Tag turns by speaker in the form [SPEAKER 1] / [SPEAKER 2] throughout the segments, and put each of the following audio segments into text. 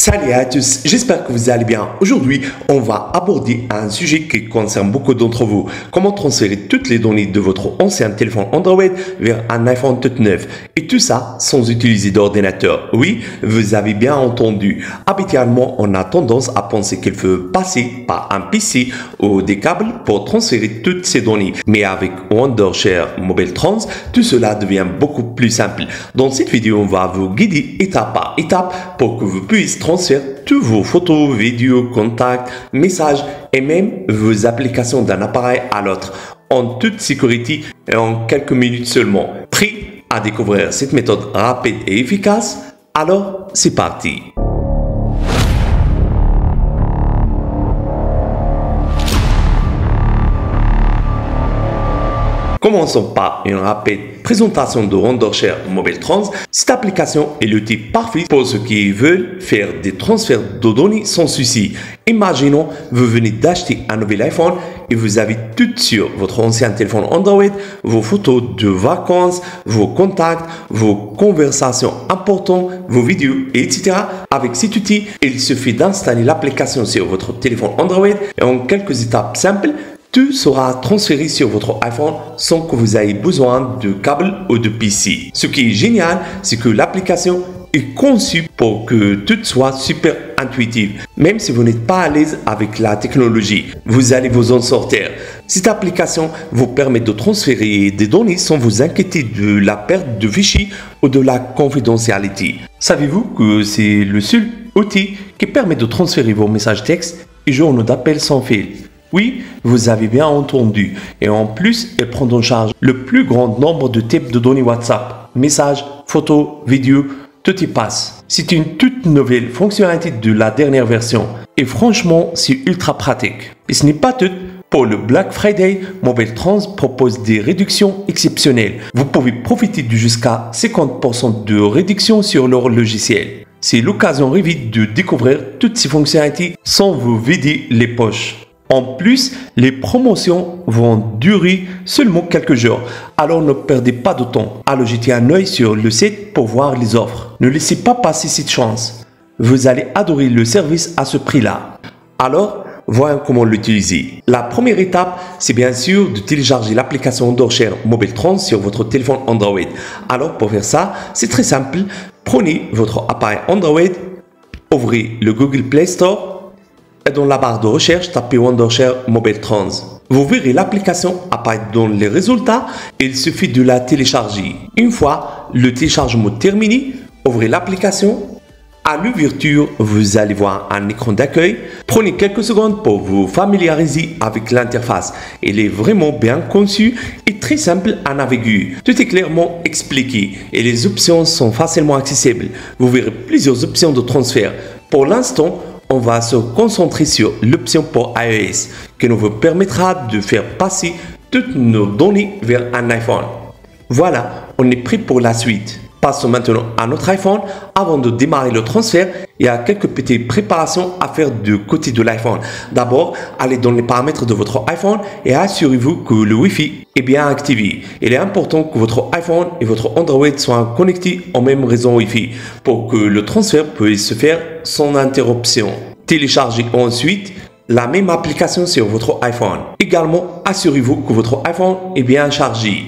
[SPEAKER 1] Salut à tous, j'espère que vous allez bien. Aujourd'hui, on va aborder un sujet qui concerne beaucoup d'entre vous. Comment transférer toutes les données de votre ancien téléphone Android vers un iPhone tout neuf. Et tout ça sans utiliser d'ordinateur. Oui, vous avez bien entendu. Habituellement, on a tendance à penser qu'il faut passer par un PC ou des câbles pour transférer toutes ces données. Mais avec Wondershare Mobile Trans, tout cela devient beaucoup plus simple. Dans cette vidéo, on va vous guider étape par étape pour que vous puissiez transférer toutes vos photos, vidéos, contacts, messages et même vos applications d'un appareil à l'autre en toute sécurité et en quelques minutes seulement. Prêt à découvrir cette méthode rapide et efficace? Alors, c'est parti! Commençons par une rapide présentation de Wondershare Mobile Trans. Cette application est l'outil parfait pour ceux qui veulent faire des transferts de données sans souci. Imaginons, vous venez d'acheter un nouvel iPhone et vous avez tout sur votre ancien téléphone Android, vos photos de vacances, vos contacts, vos conversations importantes, vos vidéos, etc. Avec cet outil, il suffit d'installer l'application sur votre téléphone Android et en quelques étapes simples, tout sera transféré sur votre iPhone sans que vous ayez besoin de câble ou de PC. Ce qui est génial, c'est que l'application est conçue pour que tout soit super intuitif. Même si vous n'êtes pas à l'aise avec la technologie, vous allez vous en sortir. Cette application vous permet de transférer des données sans vous inquiéter de la perte de fichiers ou de la confidentialité. Savez-vous que c'est le seul outil qui permet de transférer vos messages textes et journaux d'appel sans fil? Oui, vous avez bien entendu. Et en plus, elle prend en charge le plus grand nombre de types de données WhatsApp. Messages, photos, vidéos, tout y passe. C'est une toute nouvelle fonctionnalité de la dernière version. Et franchement, c'est ultra pratique. Et ce n'est pas tout. Pour le Black Friday, Mobile Trans propose des réductions exceptionnelles. Vous pouvez profiter de jusqu'à 50% de réduction sur leur logiciel. C'est l'occasion rêvée de découvrir toutes ces fonctionnalités sans vous vider les poches. En plus, les promotions vont durer seulement quelques jours. Alors ne perdez pas de temps. Allez jeter un œil sur le site pour voir les offres. Ne laissez pas passer cette chance. Vous allez adorer le service à ce prix-là. Alors, voyons comment l'utiliser. La première étape, c'est bien sûr de télécharger l'application Wondershare Mobile Trans sur votre téléphone Android. Alors pour faire ça, c'est très simple. Prenez votre appareil Android, ouvrez le Google Play Store. Et dans la barre de recherche, tapez Wondershare Mobile Trans. Vous verrez l'application apparaître dans les résultats et il suffit de la télécharger. Une fois le téléchargement terminé, ouvrez l'application. À l'ouverture, vous allez voir un écran d'accueil. Prenez quelques secondes pour vous familiariser avec l'interface. Elle est vraiment bien conçue et très simple à naviguer. Tout est clairement expliqué et les options sont facilement accessibles. Vous verrez plusieurs options de transfert. Pour l'instant, on va se concentrer sur l'option pour iOS qui nous permettra de faire passer toutes nos données vers un iPhone. Voilà, on est prêt pour la suite. Passons maintenant à notre iPhone. Avant de démarrer le transfert, il y a quelques petites préparations à faire du côté de l'iPhone. D'abord, allez dans les paramètres de votre iPhone et assurez-vous que le Wi-Fi est bien activé. Il est important que votre iPhone et votre Android soient connectés au même réseau Wi-Fi pour que le transfert puisse se faire sans interruption. Téléchargez ensuite la même application sur votre iPhone. Également, assurez-vous que votre iPhone est bien chargé,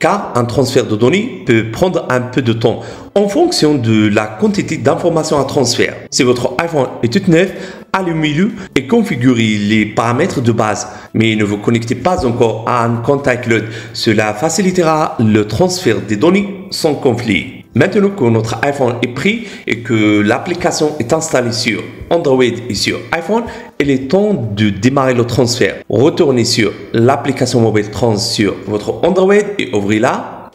[SPEAKER 1] car un transfert de données peut prendre un peu de temps en fonction de la quantité d'informations à transférer. Si votre iPhone est tout neuf, allumez-le et configurez les paramètres de base, mais ne vous connectez pas encore à un compte iCloud. Cela facilitera le transfert des données sans conflit. Maintenant que notre iPhone est prêt et que l'application est installée sur Android et sur iPhone, il est temps de démarrer le transfert. Retournez sur l'application Mobile Trans sur votre Android et ouvrez-la.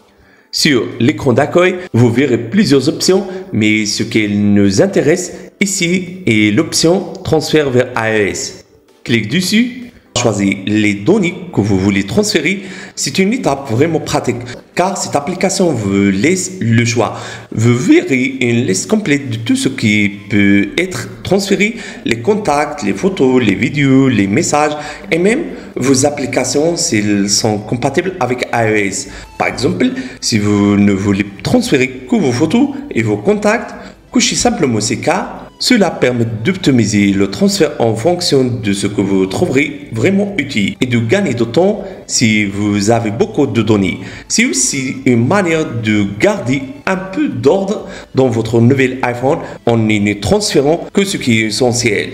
[SPEAKER 1] Sur l'écran d'accueil, vous verrez plusieurs options, mais ce qui nous intéresse ici est l'option transfert vers iOS. Cliquez dessus. Choisissez les données que vous voulez transférer. C'est une étape vraiment pratique car cette application vous laisse le choix. Vous verrez une liste complète de tout ce qui peut être transféré, les contacts, les photos, les vidéos, les messages et même vos applications s'ils sont compatibles avec iOS. Par exemple, si vous ne voulez transférer que vos photos et vos contacts, cochez simplement ces cas Cela permet d'optimiser le transfert en fonction de ce que vous trouverez vraiment utile et de gagner de temps si vous avez beaucoup de données. C'est aussi une manière de garder un peu d'ordre dans votre nouvel iPhone en ne transférant que ce qui est essentiel.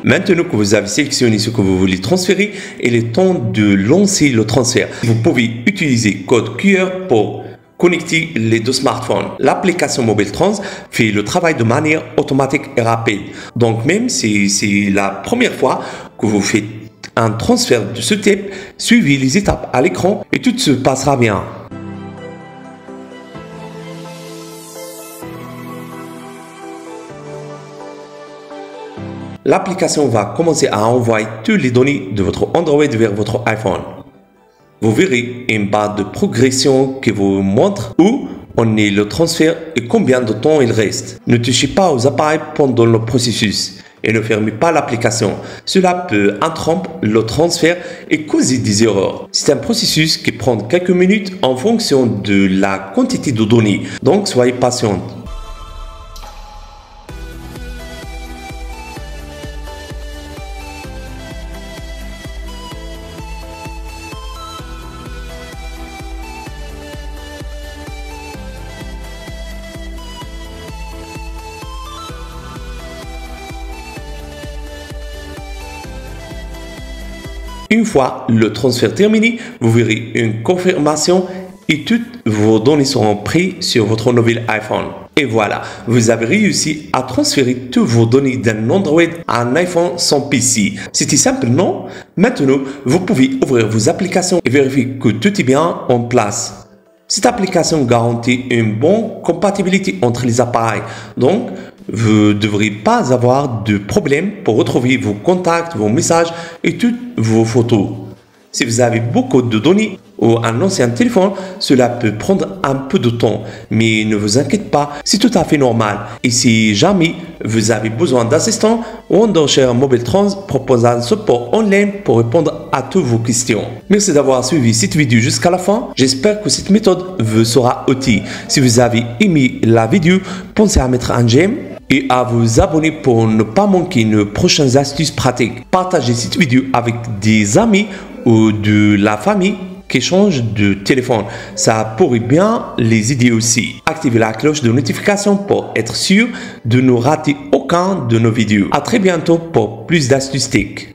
[SPEAKER 1] Maintenant que vous avez sélectionné ce que vous voulez transférer, il est temps de lancer le transfert. Vous pouvez utiliser code QR pour connecter les deux smartphones. L'application Mobile Trans fait le travail de manière automatique et rapide. Donc même si c'est la première fois que vous faites un transfert de ce type, suivez les étapes à l'écran et tout se passera bien. L'application va commencer à envoyer toutes les données de votre Android vers votre iPhone. Vous verrez une barre de progression qui vous montre où en est le transfert et combien de temps il reste. Ne touchez pas aux appareils pendant le processus et ne fermez pas l'application. Cela peut interrompre le transfert et causer des erreurs. C'est un processus qui prend quelques minutes en fonction de la quantité de données, donc soyez patient. Une fois le transfert terminé, vous verrez une confirmation et toutes vos données seront prises sur votre nouvel iPhone. Et voilà, vous avez réussi à transférer toutes vos données d'un Android à un iPhone sans PC. C'était simple, non? Maintenant, vous pouvez ouvrir vos applications et vérifier que tout est bien en place. Cette application garantit une bonne compatibilité entre les appareils. Donc, vous ne devrez pas avoir de problème pour retrouver vos contacts, vos messages et toutes vos photos. Si vous avez beaucoup de données ou un ancien téléphone, cela peut prendre un peu de temps, mais ne vous inquiétez pas, c'est tout à fait normal. Et si jamais vous avez besoin d'assistants, Wondershare Mobile Trans propose un support en ligne pour répondre à toutes vos questions. Merci d'avoir suivi cette vidéo jusqu'à la fin. J'espère que cette méthode vous sera utile. Si vous avez aimé la vidéo, pensez à mettre un j'aime et à vous abonner pour ne pas manquer nos prochaines astuces pratiques. Partagez cette vidéo avec des amis ou de la famille qui changent de téléphone. Ça pourrait bien les aider aussi. Activez la cloche de notification pour être sûr de ne rater aucun de nos vidéos. À très bientôt pour plus d'astuces tech.